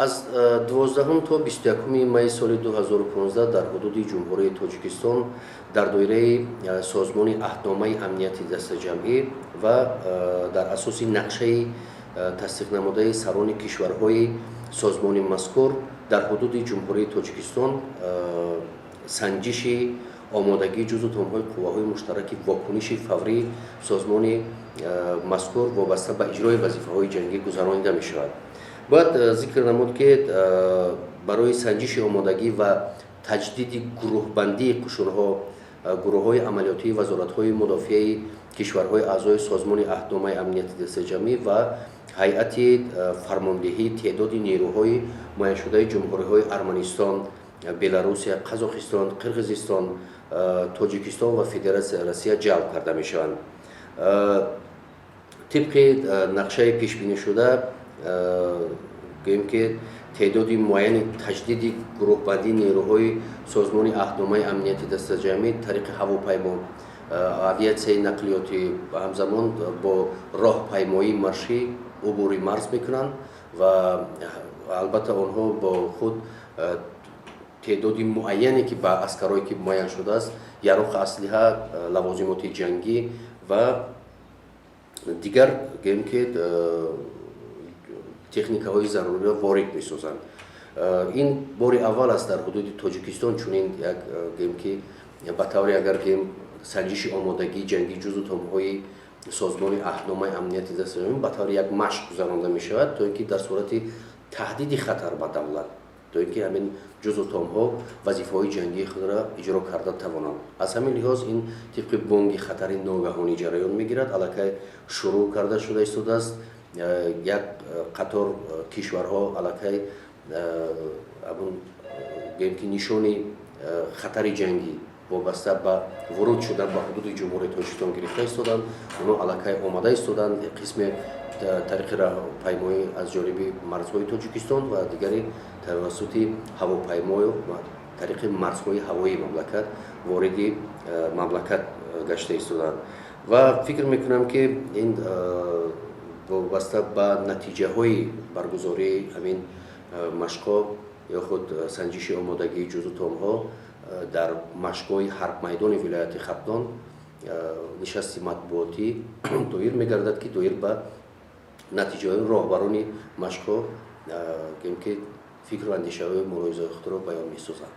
از 12 تا 21 مای سال 2015 در حدود جمهوری تاجیکستان در دایره سازمان عهدنامه امنیت دست جمعی و در اساس نقشه تصدیق نموده سران کشورهای سازمان مذکور در حدود جمهوری تاجیکستان سنجش آمادگی جزو تام‌های قواهای مشترک واکنش فوری سازمان مذکور وابسته به اجرای وظیفه‌های جنگی گذرانیده می شود. باید ذکر نمود که برای سنجش آمادگی و تجدید گروه بندی قشرها گروه‌های عملیاتی وزارت‌های مدافع کشورهای اعضای سازمان عهدنامه امنیت دست جمعی و هیئت فرماندهی تعداد نیروهای معین شده جمهوری‌های ارمنستان، بلاروس، قزاقستان، قرقیزستان، تاجیکستان و فدراسیون روسیه جلب کرده می‌شوند. طبق نقشه پیش بینی شده گوییم که تعداد معین تجدید گروه بندی نیروهای سازمان عهدنامه امنیت دست جمعی طریق هواپیما، آویاسیای نقلیاتی همزمان با راهپیمایی مرشی عبور مرز میکنند و البته آنها با خود تعداد معینی که با عسکرایی که معین شده است، یارق اسلحه، لوازمات جنگی و دیگر گوییم که تکنیک‌های ضروری را وارد می‌سازند. این بار اول است در حدود تاجیکستان چنین یک گوییم که به طوری اگر گوییم سنجش آمادگی جنگی جزو تام‌های سازمان عهدنامه امنیت دست جمعی به طور یک مشق گذرانده می‌شود تا اینکه در صورت تهدید خطر به دولت تا اینکه همین جزو تام‌ها وظیفه‌های جنگی خود را اجرا کرده توانند. از همین لحاظ این طبق بانگ خطر ناگهانی جریان می‌گیرد. الکی شروع کرده شده است یک قطار کشورها الکی گوییم که نشانی خطر جنگی وابسته به ورود شدن به حدود جمهوری تاجیکستان گرفته ایستادند. اونا الکی آماده ایستادند. قسم طریق راهپیمایی از جانب مرزهای تاجیکستان و دیگری توسط هواپیمای و طریق مرزهای هوایی مملکت وارد مملکت گشته ایستادند و فکر میکنم که این وابسته به نتیجه های برگزاری همین مشق‌ها یا خود سنجش آمادگی جزو تام‌ها در مشق‌های حرب میدان ولایت خپلان نشست مطبوعاتی دایر می‌گردد که دایر به نتیجه های راهبران مشق‌ها که فکر و اندیشه های ملاحظه خود را بیان می‌سازند.